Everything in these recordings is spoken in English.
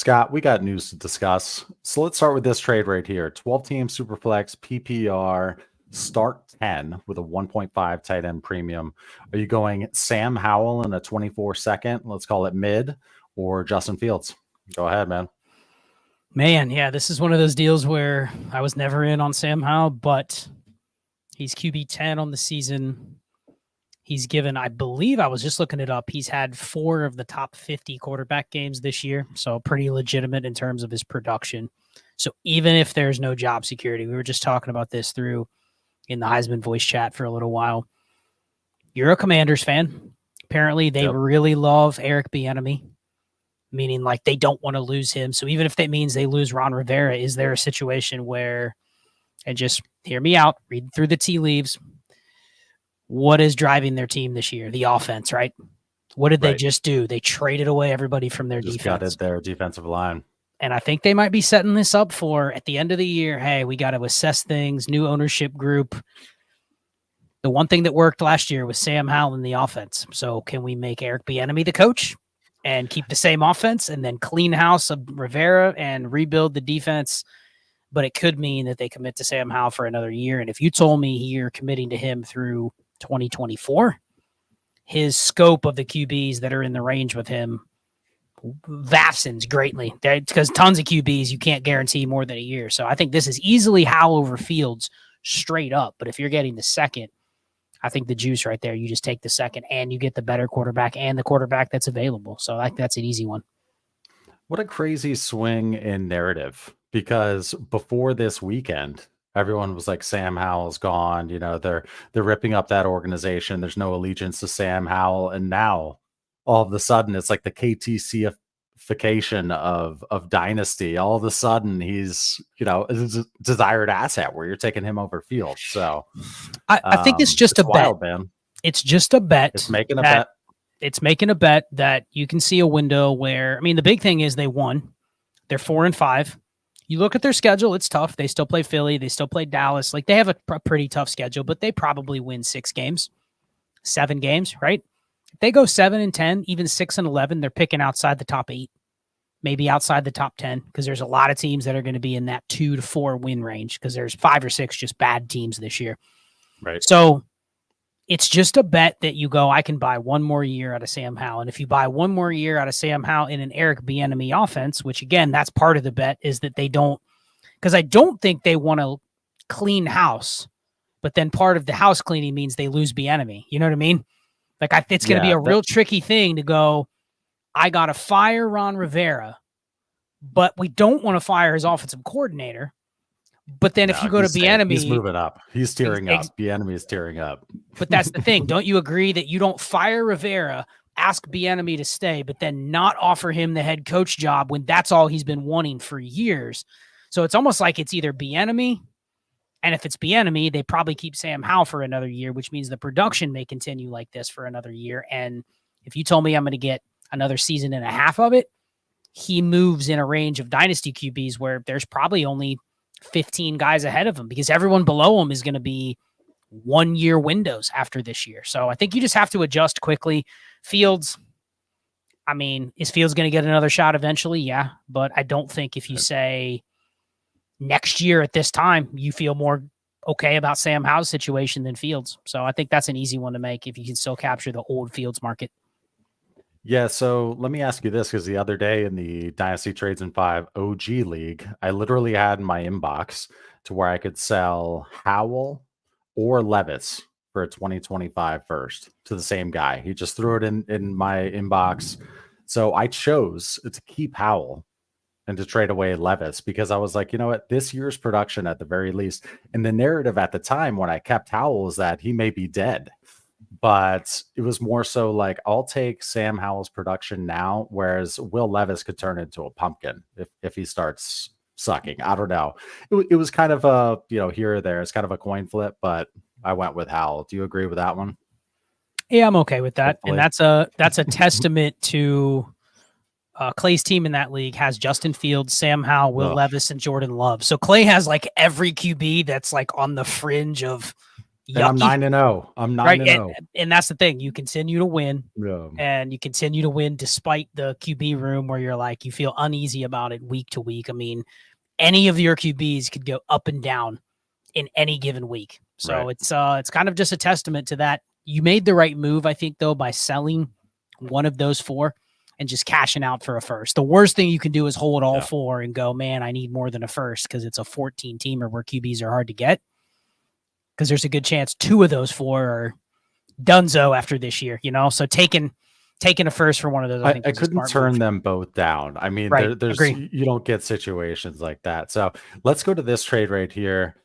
Scott, we got news to discuss. So let's start with this trade right here. 12-team Superflex PPR start 10 with a 1.5 tight end premium. Are you going Sam Howell in a 24-second, let's call it mid, or Justin Fields? Go ahead, man. Man, yeah, this is one of those deals where I was never in on Sam Howell, but he's QB 10 on the season. He's given, I believe, I was just looking it up, he's had 4 of the top 50 quarterback games this year, so pretty legitimate in terms of his production. So even if there's no job security, we were just talking about this through in the Heisman voice chat for a little while. You're a Commanders fan. Apparently, they really love Eric Bieniemy, meaning like they don't want to lose him. So even if that means they lose Ron Rivera, is there a situation where, and just hear me out, read through the tea leaves, what is driving their team this year? The offense, right? What did they just do? They traded away everybody from their defense. Gutted their defensive line. And I think they might be setting this up for at the end of the year, hey, we got to assess things, new ownership group. The one thing that worked last year was Sam Howell in the offense. So can we make Eric Bieniemy the coach and keep the same offense and then clean house of Rivera and rebuild the defense? But it could mean that they commit to Sam Howell for another year. And if you told me you're committing to him through 2024, his scope of the QBs that are in the range with him vastens greatly, because tons of QBs you can't guarantee more than a year. So I think this is easily Howell over Fields straight up. But if you're getting the second, I think the juice right there, you just take the second and you get the better quarterback and the quarterback that's available. So that's an easy one. What a crazy swing in narrative, because before this weekend, everyone was like, Sam Howell's gone. You know, they're ripping up that organization. There's no allegiance to Sam Howell. And now all of a sudden it's like the KTCification of Dynasty. All of a sudden he's, you know, a desired asset where you're taking him over Fields. So I think it's just a wild, bet. Man. It's just a bet. It's making a bet. It's making a bet that you can see a window where, I mean, the big thing is they won. They're 4-5. You look at their schedule, it's tough. They still play Philly. They still play Dallas. Like, they have a pretty tough schedule, but they probably win 6 games, 7 games, right? If they go 7-10, even 6-11, they're picking outside the top 8, maybe outside the top 10, because there's a lot of teams that are going to be in that 2 to 4 win range, because there's 5 or 6 just bad teams this year. Right. So it's just a bet that you go, I can buy one more year out of Sam Howell. And if you buy one more year out of Sam Howell in an Eric Bieniemy offense, which again, that's part of the bet, is that they don't, because I don't think they want to clean house, but then part of the house cleaning means they lose Bieniemy. You know what I mean? Like, it's going to be a real tricky thing to go, I got to fire Ron Rivera, but we don't want to fire his offensive coordinator. But then if you go to Bieniemy, he's moving up. He's tearing up. Bieniemy is tearing up. But that's the thing. Don't you agree that you don't fire Rivera, ask Bieniemy to stay, but then not offer him the head coach job when that's all he's been wanting for years? So it's almost like it's either Bieniemy, and if it's Bieniemy, they probably keep Sam Howell for another year, which means the production may continue like this for another year. And if you told me I'm going to get another season and a half of it, he moves in a range of dynasty QBs where there's probably only 15 guys ahead of him, because everyone below him is going to be 1-year windows after this year. So I think you just have to adjust quickly. Fields, I mean, is Fields going to get another shot eventually? Yeah. But I don't think if you say next year at this time, you feel more okay about Sam Howell's situation than Fields. So I think that's an easy one to make if you can still capture the old Fields market. Yeah, so let me ask you this, because the other day in the Dynasty Trades in 5 OG League, I literally had in my inbox to where I could sell Howell or Levis for a 2025 first to the same guy. He just threw it in my inbox. So I chose to keep Howell and to trade away Levis, because I was like, you know what, this year's production at the very least, and the narrative at the time when I kept Howell is that he may be dead. But it was more so like, I'll take Sam Howell's production now, whereas Will Levis could turn into a pumpkin if he starts sucking. I don't know. It was kind of a, here or there. It's kind of a coin flip, but I went with Howell. Do you agree with that one? Yeah, I'm okay with that. Hopefully. And that's a testament to Clay's team in that league has Justin Fields, Sam Howell, Will Levis, and Jordan Love. So Clay has like every QB that's like on the fringe of And I'm yucky. 9-0. I'm 9 Right. and 0. And that's the thing. You continue to win. Yeah. And you continue to win despite the QB room where you're like, you feel uneasy about it week to week. I mean, any of your QBs could go up and down in any given week. So Right. it's kind of just a testament to that. You made the right move, I think, though, by selling one of those four and just cashing out for a first. The worst thing you can do is hold all four and go, man, I need more than a first, because it's a 14 teamer where QBs are hard to get. Because there's a good chance two of those four are donezo after this year, So taking a first for one of those, I think I couldn't turn them both down. I mean, right. there's Agree. you don't get situations like that. So let's go to this trade right here.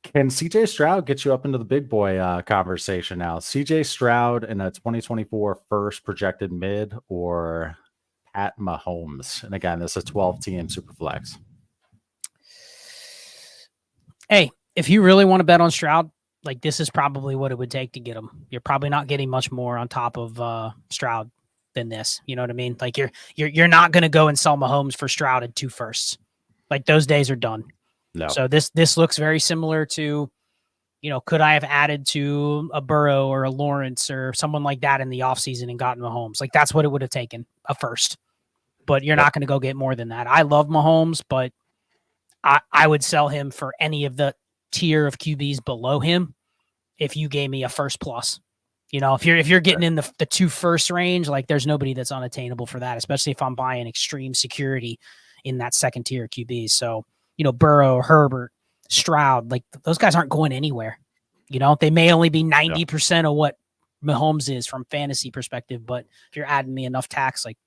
Can CJ Stroud get you up into the big boy conversation now? CJ Stroud in a 2024 first projected mid, or Pat Mahomes? And again, this is a 12-team super flex. Hey, if you really want to bet on Stroud, like, this is probably what it would take to get him. You're probably not getting much more on top of Stroud than this. You know what I mean? Like, you're not going to go and sell Mahomes for Stroud at 2 firsts. Like, those days are done. No. So this looks very similar to, could I have added to a Burrow or a Lawrence or someone like that in the offseason and gotten Mahomes? Like, that's what it would have taken, a first. But you're not going to go get more than that. I love Mahomes, but I would sell him for any of the tier of QBs below him if you gave me a first plus. If you're getting in the 2 first range, like, there's nobody that's unattainable for that, especially if I'm buying extreme security in that second tier QBs. So, Burrow, Herbert, Stroud, like, those guys aren't going anywhere. They may only be 90% of what Mahomes is from fantasy perspective, but if you're adding me enough tax, like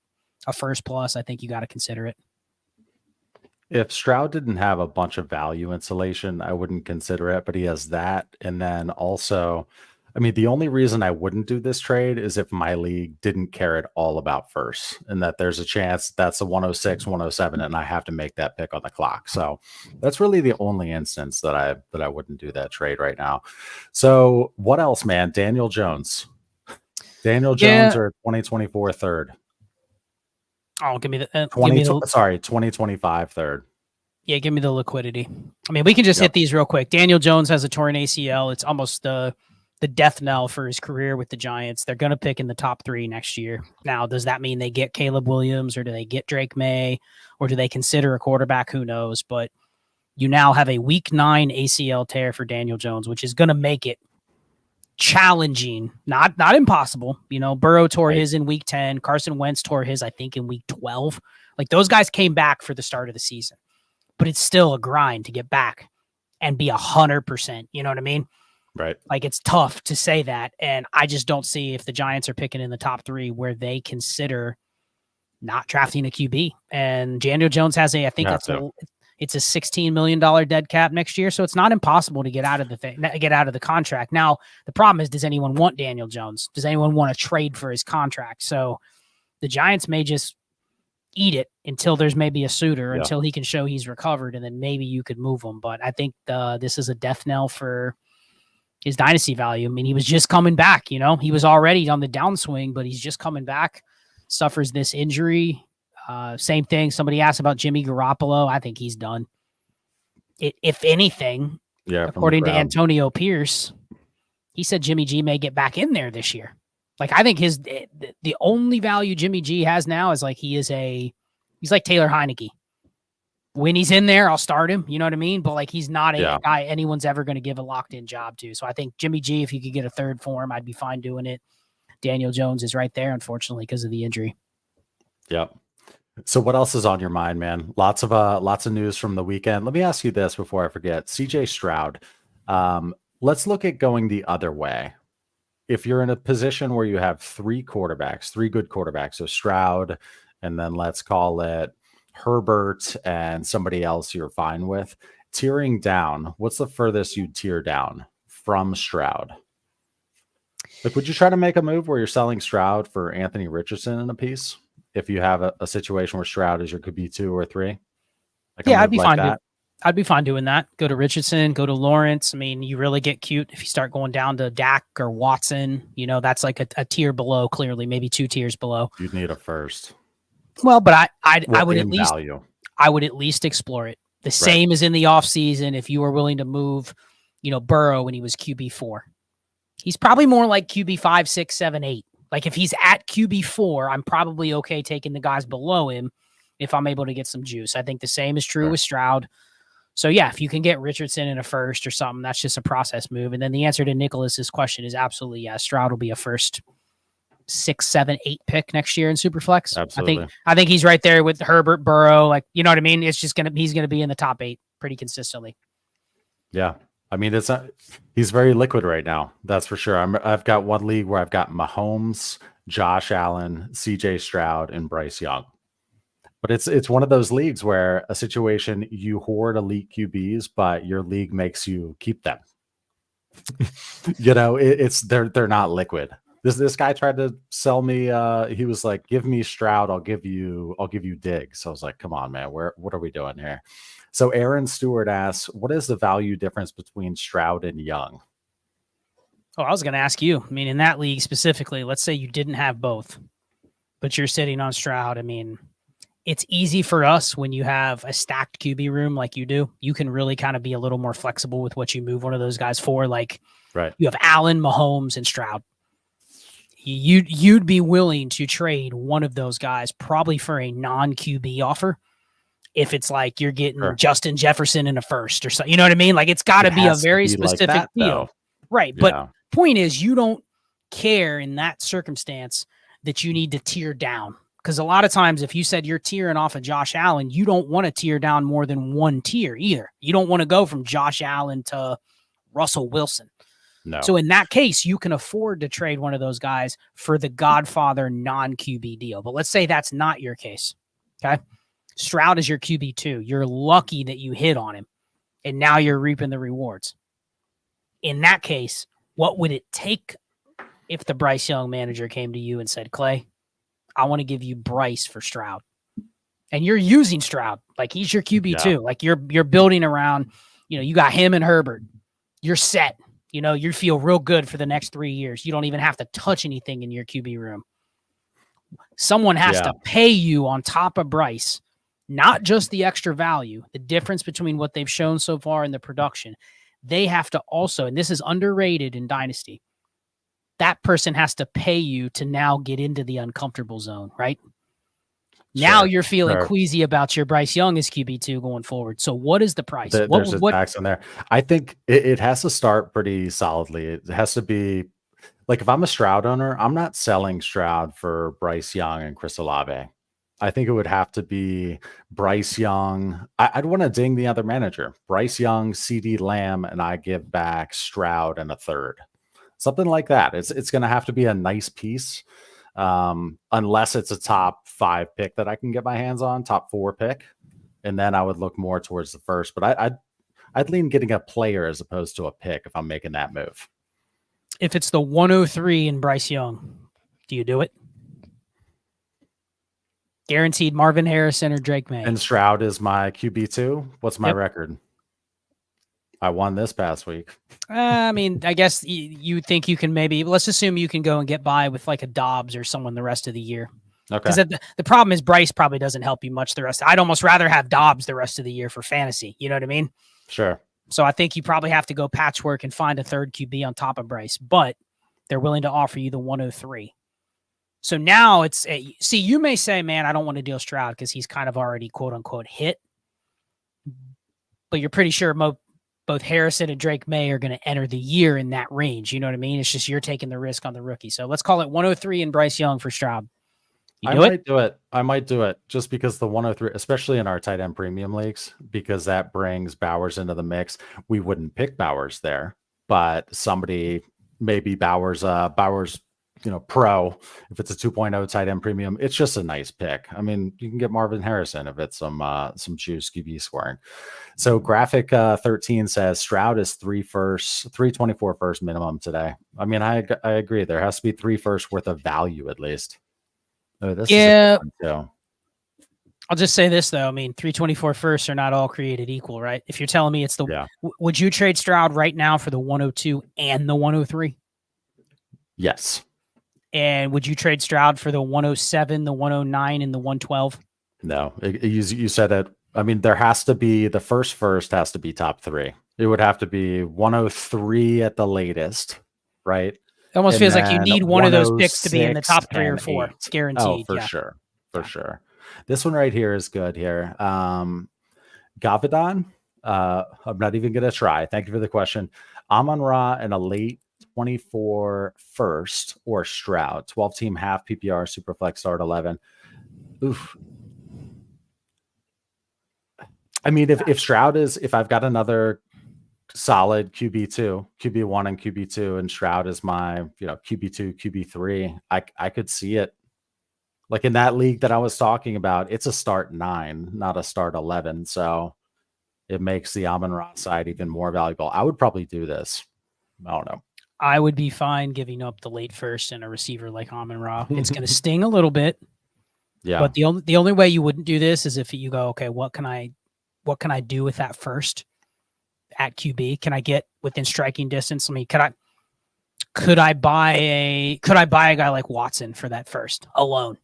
a first plus, I think you got to consider it. If Stroud didn't have a bunch of value insulation, I wouldn't consider it, but he has that. And then also, I mean, the only reason I wouldn't do this trade is if my league didn't care at all about first, and that there's a chance that's a 106, 107, and I have to make that pick on the clock. So that's really the only instance that I wouldn't do that trade right now. So what else, man? Daniel Jones. Jones or 2024 third. Oh, give me the 2025 third. Yeah, give me the liquidity. I mean, we can just hit these real quick. Daniel Jones has a torn ACL. It's almost the death knell for his career with the Giants. They're going to pick in the top 3 next year. Now, does that mean they get Caleb Williams, or do they get Drake May, or do they consider a quarterback? Who knows? But you now have a week 9 ACL tear for Daniel Jones, which is going to make it challenging, not impossible. Burrow tore his in week 10. Carson Wentz tore his, I think, in week 12. Like, those guys came back for the start of the season, but it's still a grind to get back and be 100%. You know what I mean? Right. Like, it's tough to say that. And I just don't see, if the Giants are picking in the top 3, where they consider not drafting a QB. And Daniel Jones has it's a $16 million dead cap next year. So it's not impossible to get out of the contract. Now, the problem is, does anyone want Daniel Jones? Does anyone want to trade for his contract? So the Giants may just eat it until there's maybe a suitor, until he can show he's recovered, and then maybe you could move him. But I think this is a death knell for his dynasty value. I mean, he was just coming back, he was already on the downswing, but he's just coming back, suffers this injury. Same thing. Somebody asked about Jimmy Garoppolo. I think he's done. If anything, according to Antonio Pierce, he said Jimmy G may get back in there this year. Like, I think the only value Jimmy G has now is, like, he's like Taylor Heineke. When he's in there, I'll start him. You know what I mean? But, like, he's not a guy anyone's ever going to give a locked-in job to. So I think Jimmy G, if you could get a third for him, I'd be fine doing it. Daniel Jones is right there, unfortunately, because of the injury. Yep. So what else is on your mind, man? Lots of news from the weekend. Let me ask you this before I forget. CJ Stroud. Let's look at going the other way. If you're in a position where you have 3 good quarterbacks, so Stroud, and then let's call it Herbert and somebody else you're fine with, tiering down, what's the furthest you tier down from Stroud? Like, would you try to make a move where you're selling Stroud for Anthony Richardson in a piece? If you have a situation where Stroud is your could be 2 or 3? I'd be fine. I'd be fine doing that. Go to Richardson, go to Lawrence. I mean, you really get cute if you start going down to Dak or Watson. That's like a tier below, clearly, maybe 2 tiers below. You'd need a first. Well, but I would at least explore it. The same as in the offseason. If you were willing to move, Burrow when he was QB4. He's probably more like QB5, 6, 7, 8. Like if he's at QB4, I'm probably okay taking the guys below him if I'm able to get some juice. I think the same is true with Stroud. So yeah, if you can get Richardson in a first or something, that's just a process move. And then the answer to Nicholas's question is absolutely yes. Stroud will be a first 6, 7, 8 pick next year in Superflex. Absolutely. I think he's right there with Herbert, Burrow. Like, you know what I mean? It's just he's gonna be in the top 8 pretty consistently. Yeah. I mean, he's very liquid right now. That's for sure. I've got one league where I've got Mahomes, Josh Allen, CJ Stroud, and Bryce Young. But it's one of those leagues where a situation you hoard elite QBs, but your league makes you keep them. They're not liquid. This guy tried to sell me. He was like, "Give me Stroud, I'll give you Diggs." So I was like, "Come on, man, what are we doing here?" So Aaron Stewart asks, "What is the value difference between Stroud and Young?" Oh, I was going to ask you. I mean, in that league specifically, let's say you didn't have both, but you're sitting on Stroud. I mean, it's easy for us when you have a stacked QB room like you do. You can really kind of be a little more flexible with what you move one of those guys for. Like, you have Allen, Mahomes, and Stroud. You'd be willing to trade one of those guys probably for a non-QB offer if it's like you're getting Justin Jefferson in a first or something. You know what I mean? Like, it's got to be a very specific deal. Though. Right. But point is, you don't care in that circumstance that you need to tier down. Because a lot of times, if you said you're tiering off of Josh Allen, you don't want to tier down more than one tier either. You don't want to go from Josh Allen to Russell Wilson. No. So in that case, you can afford to trade one of those guys for the Godfather non-QB deal. But let's say that's not your case. Okay. Stroud is your QB2. You're lucky that you hit on him, and now you're reaping the rewards. In that case, what would it take if the Bryce Young manager came to you and said, "Clay, I want to give you Bryce for Stroud," and you're using Stroud like he's your QB2, like you're building around, you got him and Herbert, you're set, you feel real good for the next 3 years. You don't even have to touch anything in your QB room. Someone has to pay you on top of Bryce, not just the extra value, the difference between what they've shown so far in the production. They have to also, and this is underrated in Dynasty, that person has to pay you to now get into the uncomfortable zone, right? Now you're feeling queasy about your Bryce Young as QB2 going forward. So what is the price? There's a tax in there. I think it has to start pretty solidly. It has to be like, if I'm a Stroud owner, I'm not selling Stroud for Bryce Young and Chris Olave. I think it would have to be Bryce Young. I'd want to ding the other manager. Bryce Young, CD Lamb, and I give back Stroud and a third. Something like that. It's going to have to be a nice piece, unless it's a top 5 pick that I can get my hands on, top 4 pick, and then I would look more towards the first. But I'd lean getting a player as opposed to a pick if I'm making that move. If it's the 103 in Bryce Young, do you do it? Guaranteed Marvin Harrison or Drake May. And Stroud is my QB2. What's my record? I won this past week. I mean, I guess you think you can let's assume you can go and get by with like a Dobbs or someone the rest of the year. Okay. Because the problem is Bryce probably doesn't help you much the rest. I'd almost rather have Dobbs the rest of the year for fantasy. You know what I mean? Sure. So I think you probably have to go patchwork and find a third QB on top of Bryce, but they're willing to offer you the 103. So now you may say, man, I don't want to deal Stroud because he's kind of already quote unquote hit, but you're pretty sure both Harrison and Drake May are going to enter the year in that range. You know what I mean? It's just you're taking the risk on the rookie. So let's call it 103 and Bryce Young for Stroud. I might do it just because the 103, especially in our tight end premium leagues, because that brings Bowers into the mix. We wouldn't pick Bowers there, but somebody, maybe Bowers, pro, if it's a 2.0 tight end premium, it's just a nice pick. I mean, you can get Marvin Harrison if it's some juice QB scoring. So graphic 13 says Stroud is 324 first minimum today. I mean, I agree. There has to be 3 first worth of value at least. Oh, this is I'll just say this though. I mean, 324 firsts are not all created equal, right? If you're telling me it's would you trade Stroud right now for the 102 and the 103? Yes. And would you trade Stroud for the 107, the 109, and the 112? No, you said it. I mean, there has to be the first has to be top 3. It would have to be 103 at the latest, right? It almost And feels like you then need one of those picks to be in the 106 top 3 or and 4, 8. Oh, guaranteed. for Yeah. sure. For Yeah. sure. This one right here is good here. Gavadon. I'm not even going to try. Thank you for the question. Amon Ra and a late 24 first or Stroud. 12 team half PPR Superflex start 11. Oof. I mean, if Stroud is, if I've got another solid QB2, QB1 and QB2, and Stroud is my, QB2, QB3, I could see it. Like in that league that I was talking about, it's a start 9, not a start 11. So it makes the Amon-Ra side even more valuable. I would probably do this. I don't know. I would be fine giving up the late first and a receiver like Amon-Ra. It's going to sting a little bit. Yeah. But the only way you wouldn't do this is if you go, okay, what can I do with that first at QB? Can I get within striking distance? I mean, could I buy a guy like Watson for that first alone?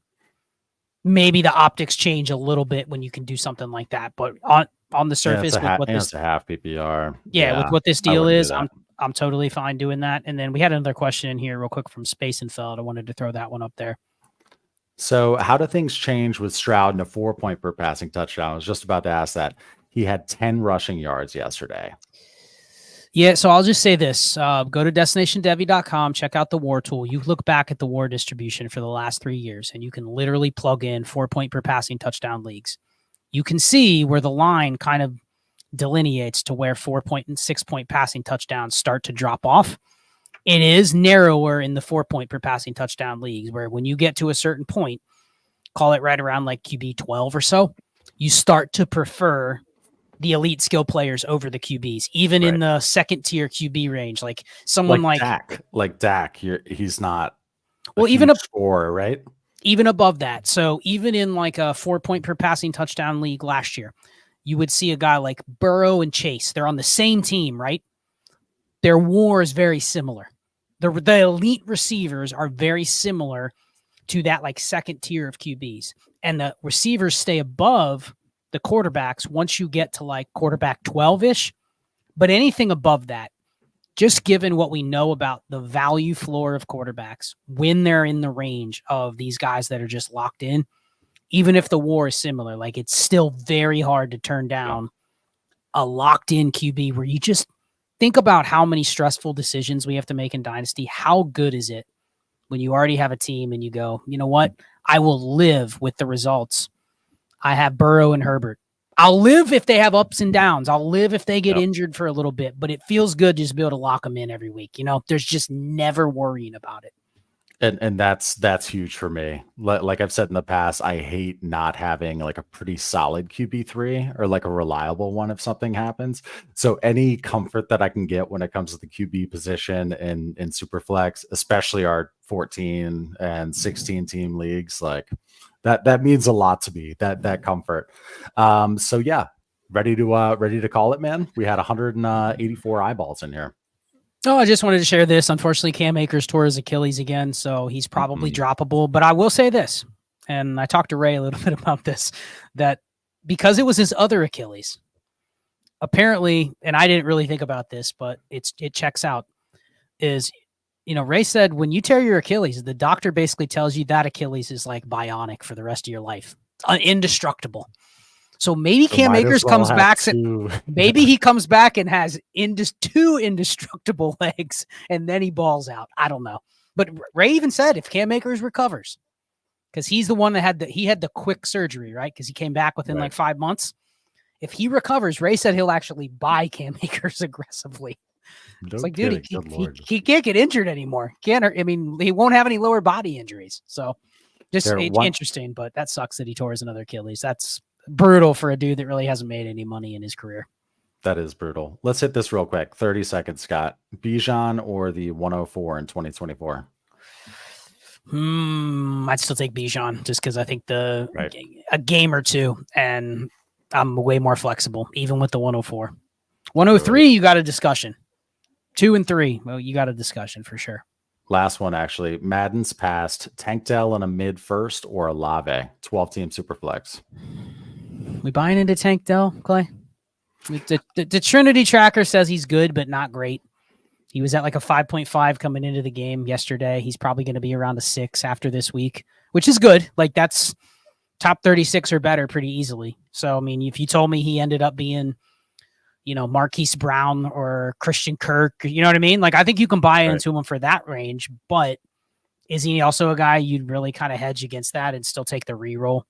Maybe the optics change a little bit when you can do something like that, but on the surface, it's a half PPR. Yeah, with what this deal wouldn't do is, that. I'm totally fine doing that. And then we had another question in here real quick from Space and Feld. I wanted to throw that one up there. So how do things change with Stroud and a 4-point per passing touchdown? I was just about to ask that. He had 10 rushing yards yesterday. Yeah, so I'll just say this. Go to destinationdevy.com, check out the WAR tool. You look back at the WAR distribution for the last 3 years, and you can literally plug in 4-point per passing touchdown leagues. You can see where the line kind of delineates to where 4-point and 6-point passing touchdowns start to drop off. It is narrower in the 4-point per passing touchdown leagues, where when you get to a certain point, call it right around like QB 12 or so, you start to prefer the elite skill players over the QBs, even in the second tier QB range. Like someone like Dak, he's not even a scorer, right? Even above that. So even in like a 4-point per passing touchdown league last year, you would see a guy like Burrow and Chase. They're on the same team, right? Their WAR is very similar. The elite receivers are very similar to that like second tier of QBs. And the receivers stay above the quarterbacks once you get to like quarterback 12-ish. But anything above that, just given what we know about the value floor of quarterbacks, when they're in the range of these guys that are just locked in, even if the WAR is similar, like it's still very hard to turn down a locked in QB where you just think about how many stressful decisions we have to make in Dynasty. How good is it when you already have a team and you go, you know what? I will live with the results. I have Burrow and Herbert. I'll live if they have ups and downs. I'll live if they get injured for a little bit, but it feels good to just be able to lock them in every week. You know, there's just never worrying about it. And that's huge for me. Like I've said in the past, I hate not having like a pretty solid QB3 or like a reliable one if something happens. So any comfort that I can get when it comes to the QB position in Superflex, especially our 14 and 16 team leagues, like that means a lot to me. That comfort. So yeah, ready to call it, man. We had 184 eyeballs in here. Oh, I just wanted to share this. Unfortunately, Cam Akers tore his Achilles again, so he's probably droppable. But I will say this, and I talked to Ray a little bit about this, that because it was his other Achilles, apparently, and I didn't really think about this, but it checks out, is, Ray said when you tear your Achilles, the doctor basically tells you that Achilles is like bionic for the rest of your life, indestructible. So maybe Cam Akers comes back. Maybe he comes back and has two indestructible legs, and then he balls out. I don't know. But Ray even said if Cam Akers recovers, because he's the one that had the quick surgery, right? Because he came back within like 5 months. If he recovers, Ray said he'll actually buy Cam Akers aggressively. It's like, dude, he can't get injured anymore. He won't have any lower body injuries. So just interesting, but that sucks that he tore his another Achilles. That's brutal for a dude that really hasn't made any money in his career. That is brutal. Let's hit this real quick. 30 seconds, Scott. Bijan or the 104 in 2024? I'd still take Bijan just because I think a game or two, and I'm way more flexible, even with the 104. 103, you got a discussion. 2 and 3, well, you got a discussion for sure. Last one, actually. Madden's passed Tank Dell in a mid first or Olave, 12-team Superflex. We buying into Tank Dell, Clay? The Trinity tracker says he's good, but not great. He was at like a 5.5 coming into the game yesterday. He's probably going to be around a 6 after this week, which is good. Like that's top 36 or better pretty easily. So, I mean, if you told me he ended up being, Marquise Brown or Christian Kirk, you know what I mean? Like, I think you can buy into him for that range, but is he also a guy you'd really kind of hedge against that and still take the reroll?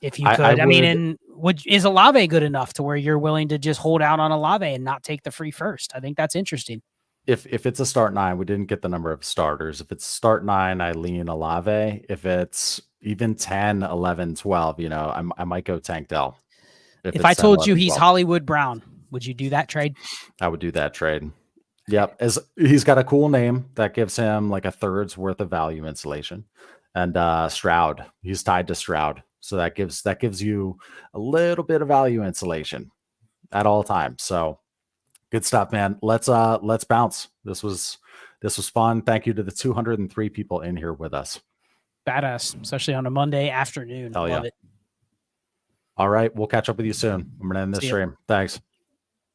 If you could, I mean, is Olave good enough to where you're willing to just hold out on Olave and not take the free first? I think that's interesting. If it's a start 9, we didn't get the number of starters. If it's start 9, I lean Olave. If it's even 10, 11, 12, I might go Tank Dell. If I told you he's Hollywood Brown, would you do that trade? I would do that trade. Yep. As he's got a cool name that gives him like a third's worth of value insulation. And Stroud, he's tied to Stroud. So that gives you a little bit of value insulation at all times. So good stuff, man. Let's bounce. This was fun. Thank you to the 203 people in here with us. Badass, especially on a Monday afternoon. Love it. All right, we'll catch up with you soon. I'm gonna end this stream. Thanks.